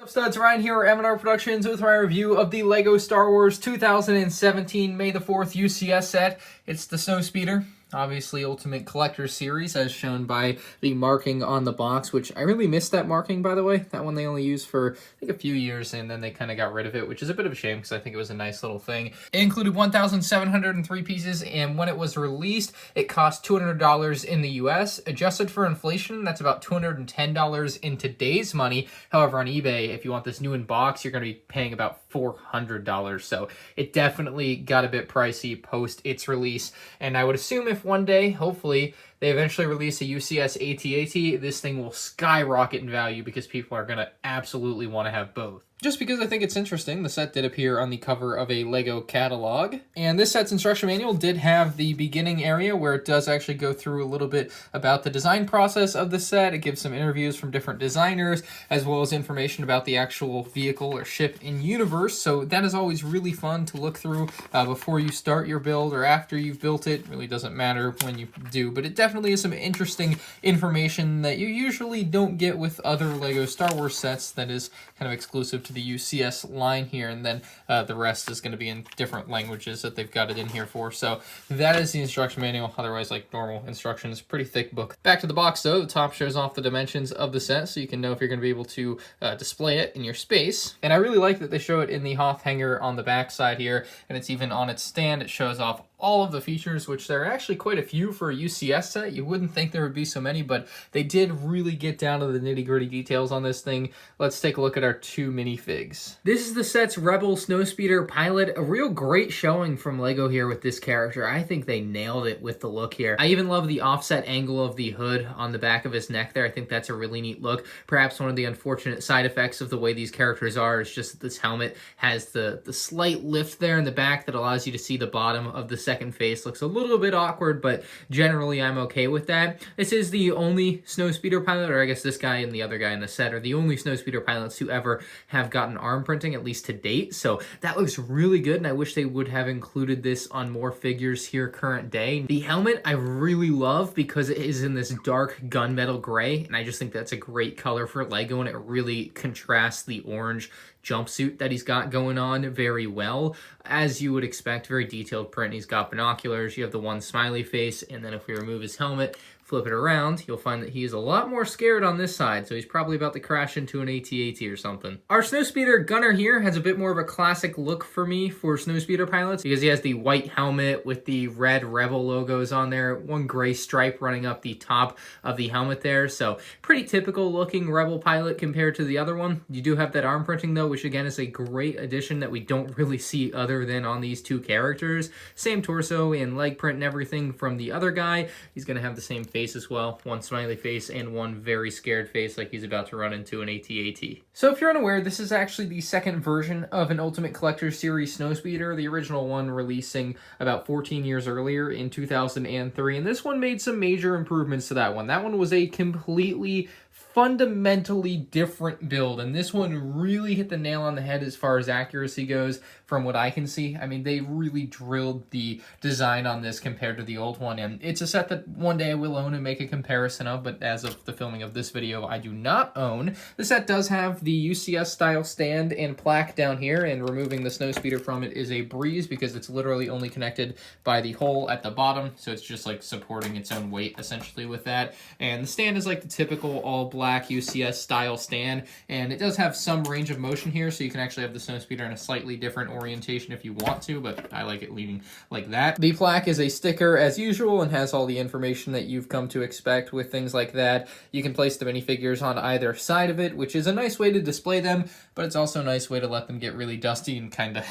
Studs, Ryan here at MandRproductions with my review of the LEGO Star Wars 2017 May the 4th UCS set. It's the Snowspeeder, obviously Ultimate Collector Series, as shown by the marking on the box, which I really missed that marking, by the way. That one they only used for, I think, a few years, and then they kind of got rid of it, which is a bit of a shame because I think it was a nice little thing. It included 1,703 pieces, and when it was released, it cost $200 in the US. Adjusted for inflation, that's about $210 in today's money. However, on eBay, if you want this new in box, you're going to be paying about $400. So it definitely got a bit pricey post its release. And I would assume if one day, hopefully, they eventually release a UCS AT-AT, this thing will skyrocket in value because people are going to absolutely want to have both. Just because I think it's interesting, the set did appear on the cover of a LEGO catalog. And this set's instruction manual did have the beginning area where it does actually go through a little bit about the design process of the set. It gives some interviews from different designers, as well as information about the actual vehicle or ship in universe. So that is always really fun to look through before you start your build or after you've built it. It really doesn't matter when you do, but it definitely is some interesting information that you usually don't get with other LEGO Star Wars sets that is kind of exclusive to the UCS line here, and then the rest is going to be in different languages that they've got it in here for. So that is the instruction manual. Otherwise, like normal instructions, pretty thick book. Back to the box though, the top shows off the dimensions of the set so you can know if you're going to be able to display it in your space. And I really like that they show it in the Hoth hanger on the back side here, and it's even on its stand. It shows off all of the features, which there are actually quite a few for a UCS set. You wouldn't think there would be so many, but they did really get down to the nitty-gritty details on this thing. Let's take a look at our two minifigs. This is the set's Rebel Snowspeeder pilot. A real great showing from LEGO here with this character. I think they nailed it with the look here. I even love the offset angle of the hood on the back of his neck there. I think that's a really neat look. Perhaps one of the unfortunate side effects of the way these characters are is just that this helmet has the slight lift there in the back that allows you to see the bottom of the second face. Looks a little bit awkward, but generally I'm okay with that. This is the only Snowspeeder pilot, or I guess this guy and the other guy in the set are the only Snowspeeder pilots who ever have gotten arm printing, at least to date. So that looks really good, and I wish they would have included this on more figures here current day. The helmet I really love because it is in this dark gunmetal gray, and I just think that's a great color for LEGO, and it really contrasts the orange jumpsuit that he's got going on very well. As you would expect, very detailed print. He's got binoculars, you have the one smiley face, and then if we remove his helmet, flip it around, you'll find that he is a lot more scared on this side, so he's probably about to crash into an AT-AT or something. Our Snowspeeder gunner here has a bit more of a classic look for me for Snowspeeder pilots because he has the white helmet with the red Rebel logos on there, one gray stripe running up the top of the helmet there, so pretty typical looking Rebel pilot compared to the other one. You do have that arm printing though, which again is a great addition that we don't really see other than on these two characters. Same torso and leg print and everything from the other guy. He's going to have the same face as well, one smiley face and one very scared face like he's about to run into an AT-AT. So if you're unaware, this is actually the second version of an Ultimate Collector Series Snowspeeder, the original one releasing about 14 years earlier in 2003, and this one made some major improvements to that one. That one was a completely fundamentally different build, and this one really hit the nail on the head as far as accuracy goes from what I can see. I mean, they really drilled the design on this compared to the old one, and it's a set that one day I will own and make a comparison of, but as of the filming of this video, I do not own. The set does have the UCS style stand and plaque down here, and removing the Snowspeeder from it is a breeze because it's literally only connected by the hole at the bottom, so it's just like supporting its own weight essentially with that. And the stand is like the typical all black UCS style stand, and it does have some range of motion here, so you can actually have the Snowspeeder in a slightly different orientation if you want to, but I like it leaning like that. The plaque is a sticker as usual and has all the information that you've come to expect with things like that. You can place the minifigures on either side of it, which is a nice way to display them, but it's also a nice way to let them get really dusty and kind of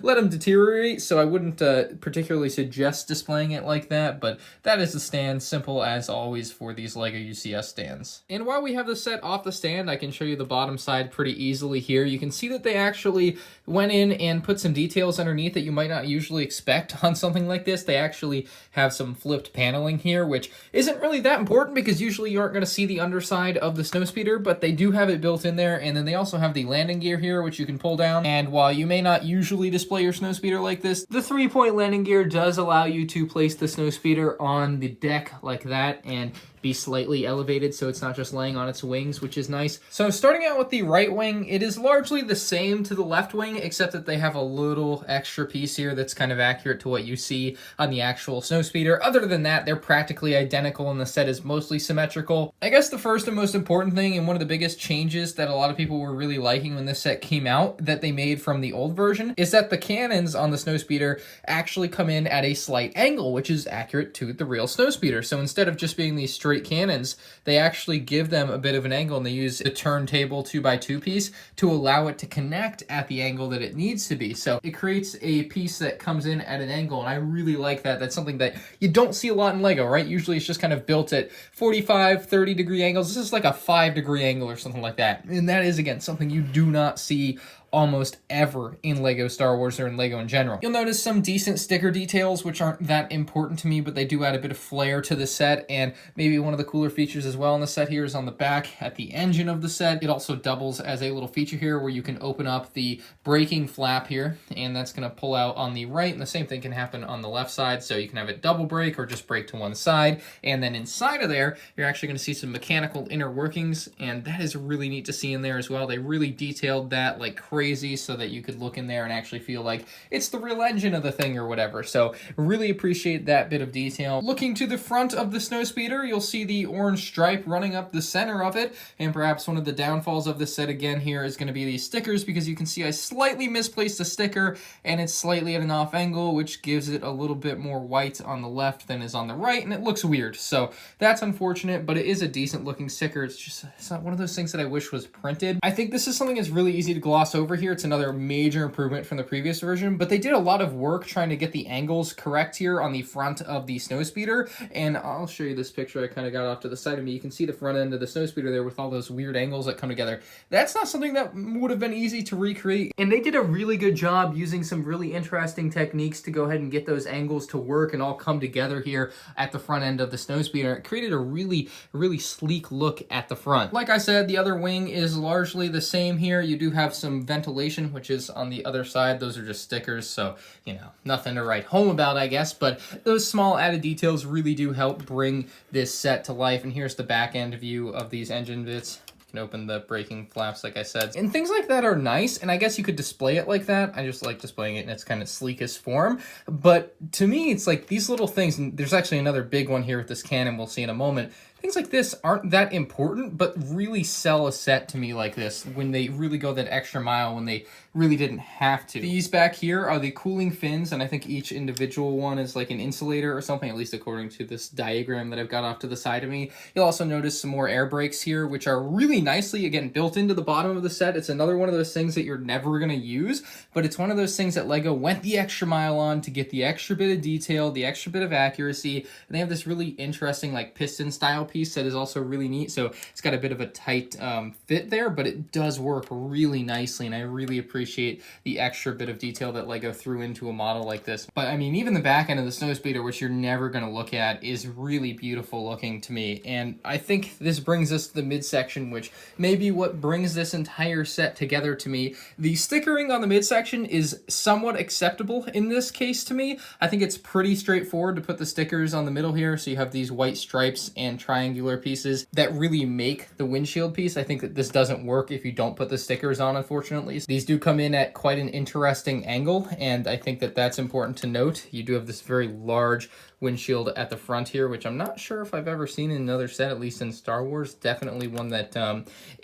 let them deteriorate, so I wouldn't particularly suggest displaying it like that, but that is the stand, simple as always for these LEGO UCS stands. And while we have the set off the stand, I can show you the bottom side pretty easily here. You can see that they actually went in and put some details underneath that you might not usually expect on something like this. They actually have some flipped paneling here, which isn't really that important because usually you aren't going to see the underside of the Snowspeeder, but they do have it built in there. And then they also have the landing gear here, which you can pull down. And while you may not usually display your Snowspeeder like this, the 3-point landing gear does allow you to place the Snowspeeder on the deck like that and be slightly elevated, so it's not just laying on its wings, which is nice. So starting out with the right wing, it is largely the same to the left wing, except that they have a little extra piece here that's kind of accurate to what you see on the actual Snowspeeder. Other than that, they're practically identical and the set is mostly symmetrical. I guess the first and most important thing, and one of the biggest changes that a lot of people were really liking when this set came out that they made from the old version, is that the cannons on the Snowspeeder actually come in at a slight angle, which is accurate to the real Snowspeeder. So instead of just being these straight cannons, they actually give them a bit of an angle, and they use the turntable 2x2 piece to allow it to connect at the angle that it needs to be. So it creates a piece that comes in at an angle, and I really like that. That's something that you don't see a lot in Lego, right? Usually it's just kind of built at 45, 30 degree angles. This is like a 5-degree angle or something like that. And that is, again, something you do not see almost ever in Lego Star Wars or in Lego in general. You'll notice some decent sticker details, which aren't that important to me, but they do add a bit of flair to the set. And maybe one of the cooler features as well in the set here is on the back at the engine of the set. It also doubles as a little feature here where you can open up the braking flap here, and that's going to pull out on the right, and the same thing can happen on the left side. So you can have it double brake or just brake to one side. And then inside of there, you're actually going to see some mechanical inner workings, and that is really neat to see in there as well. They really detailed that like crazy so that you could look in there and actually feel like it's the real engine of the thing or whatever. So really appreciate that bit of detail. Looking to the front of the Snowspeeder, you'll see the orange stripe running up the center of it, and perhaps one of the downfalls of this set again here is going to be these stickers, because you can see I slightly misplaced a sticker and it's slightly at an off angle, which gives it a little bit more white on the left than is on the right, and it looks weird. So that's unfortunate, but it is a decent looking sticker. It's not one of those things that I wish was printed. I think this is something that's really easy to gloss over here. It's another major improvement from the previous version, but they did a lot of work trying to get the angles correct here on the front of the Snowspeeder, and I'll show you this picture I kind of got off to the side of me. You can see the front end of the Snowspeeder there with all those weird angles that come together. That's not something that would have been easy to recreate, and they did a really good job using some really interesting techniques to go ahead and get those angles to work and all come together here at the front end of the Snowspeeder. It created a really sleek look at the front. Like I said, the other wing is largely the same here. You do have some ventilation, which is on the other side. Those are just stickers, so, you know, nothing to write home about, I guess, but those small added details really do help bring this set to life. And here's the back end view of these engine bits. You can open the braking flaps, like I said. And things like that are nice, and I guess you could display it like that. I just like displaying it in its kind of sleekest form. But to me, it's like these little things, and there's actually another big one here with this cannon we'll see in a moment. Things like this aren't that important, but really sell a set to me like this when they really go that extra mile when they really didn't have to. These back here are the cooling fins, and I think each individual one is like an insulator or something, at least according to this diagram that I've got off to the side of me. You'll also notice some more air brakes here, which are really nicely, again, built into the bottom of the set. It's another one of those things that you're never going to use, but it's one of those things that Lego went the extra mile on to get the extra bit of detail, the extra bit of accuracy. And they have this really interesting like piston style piece that is also really neat. So it's got a bit of a tight fit there, but it does work really nicely, and I really appreciate the extra bit of detail that Lego threw into a model like this. But I mean, even the back end of the Snowspeeder, which you're never going to look at, is really beautiful looking to me. And I think this brings us to the midsection, which may be what brings this entire set together to me. The stickering on the midsection is somewhat acceptable in this case to me. I think it's pretty straightforward to put the stickers on the middle here, so you have these white stripes and triangular pieces that really make the windshield piece. I think that this doesn't work if you don't put the stickers on, unfortunately. These do come in at quite an interesting angle, and I think that that's important to note. You do have this very large windshield at the front here, which I'm not sure if I've ever seen in another set, at least in Star Wars. Definitely one that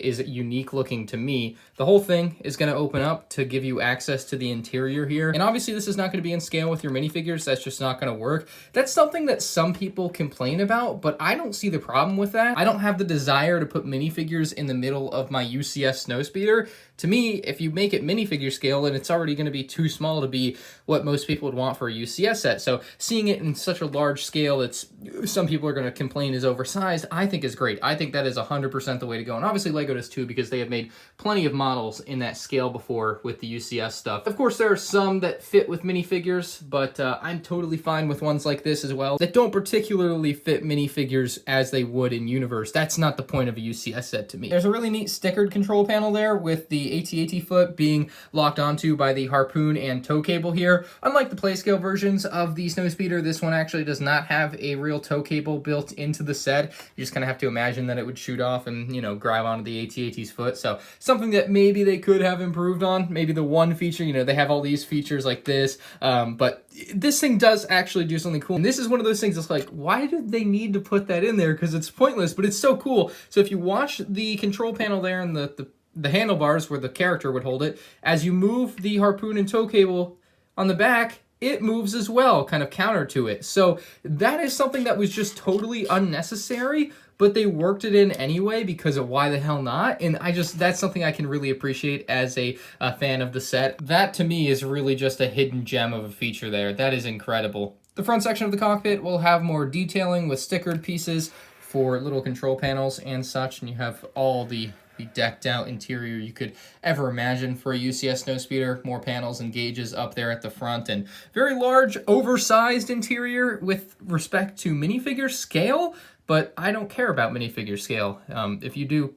is unique looking to me. The whole thing is going to open up to give you access to the interior here. And obviously this is not going to be in scale with your minifigures. That's just not going to work. That's something that some people complain about, but I don't see the problem with that. I don't have the desire to put minifigures in the middle of my UCS Snowspeeder. To me, if you make it minifigure scale, then it's already going to be too small to be what most people would want for a UCS set. So seeing it in such a large scale that's some people are going to complain is oversized, I think is great. I think that is 100% the way to go. And obviously Lego does too, because they have made plenty of models in that scale before with the UCS stuff. Of course, there are some that fit with minifigures, but I'm totally fine with ones like this as well that don't particularly fit minifigures as they would in universe. That's not the point of a UCS set to me. There's a really neat stickered control panel there with the AT-AT foot being locked onto by the harpoon and tow cable here. Unlike the play scale versions of the Snowspeeder, this one actually actually does not have a real tow cable built into the set. You just kind of have to imagine that it would shoot off and, you know, grab onto the AT-AT's foot. So something that maybe they could have improved on. Maybe the one feature, you know, they have all these features like this, but this thing does actually do something cool. And this is one of those things that's like, why did they need to put that in there? Because it's pointless, but it's so cool. So if you watch the control panel there and the handlebars where the character would hold it, as you move the harpoon and tow cable on the back, it moves as well, kind of counter to it. So that is something that was just totally unnecessary, but they worked it in anyway because of why the hell not? And that's something I can really appreciate as a fan of the set. That to me is really just a hidden gem of a feature there. That is incredible. The front section of the cockpit will have more detailing with stickered pieces for little control panels and such, and you have all the decked out interior you could ever imagine for a UCS Snowspeeder. More panels and gauges up there at the front, and very large, oversized interior with respect to minifigure scale. But I don't care about minifigure scale. If you do,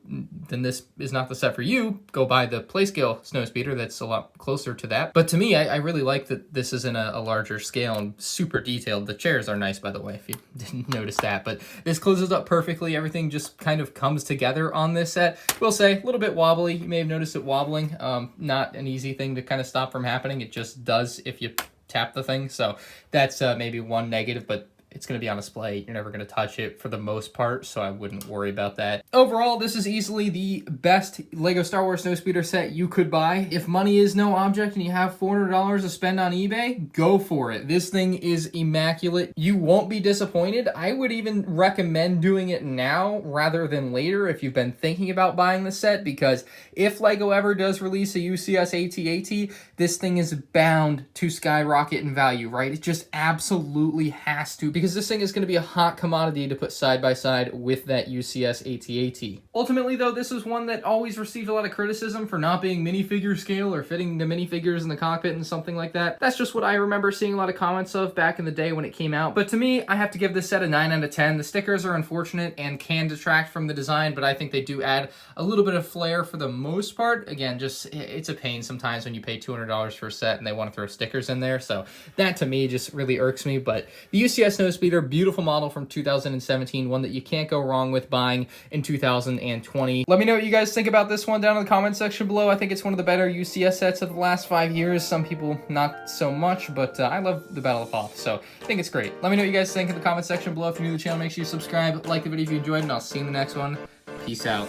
then this is not the set for you. Go buy the Playscale Snowspeeder. That's a lot closer to that. But to me, I really like that this is in a larger scale and super detailed. The chairs are nice, by the way, if you didn't notice that. But this closes up perfectly. Everything just kind of comes together on this set. We'll say a little bit wobbly. You may have noticed it wobbling. Not an easy thing to kind of stop from happening. It just does if you tap the thing. So that's maybe one negative, but it's going to be on display. You're never going to touch it for the most part, so I wouldn't worry about that. Overall, this is easily the best LEGO Star Wars Snowspeeder set you could buy. If money is no object and you have $400 to spend on eBay, go for it. This thing is immaculate. You won't be disappointed. I would even recommend doing it now rather than later if you've been thinking about buying the set, because if LEGO ever does release a UCS AT-AT, this thing is bound to skyrocket in value, right? It just absolutely has to, because this thing is going to be a hot commodity to put side by side with that UCS AT-AT. Ultimately, though, this is one that always received a lot of criticism for not being minifigure scale or fitting the minifigures in the cockpit and something like that. That's just what I remember seeing a lot of comments of back in the day when it came out. But to me, I have to give this set a 9 out of 10. The stickers are unfortunate and can detract from the design, but I think they do add a little bit of flair for the most part. Again, just it's a pain sometimes when you pay $200 for a set and they want to throw stickers in there. So that to me just really irks me. But the UCS Snowspeeder, beautiful model from 2017, one that you can't go wrong with buying in 2020. Let me know what you guys think about this one down in the comment section below. I think it's one of the better UCS sets of the last 5 years. Some people not so much, but I love the Battle of Hoth, so I think it's great. Let me know what you guys think in the comment section below. If you're new to the channel, make sure you subscribe, like the video if you enjoyed, and I'll see you in the next one. Peace out.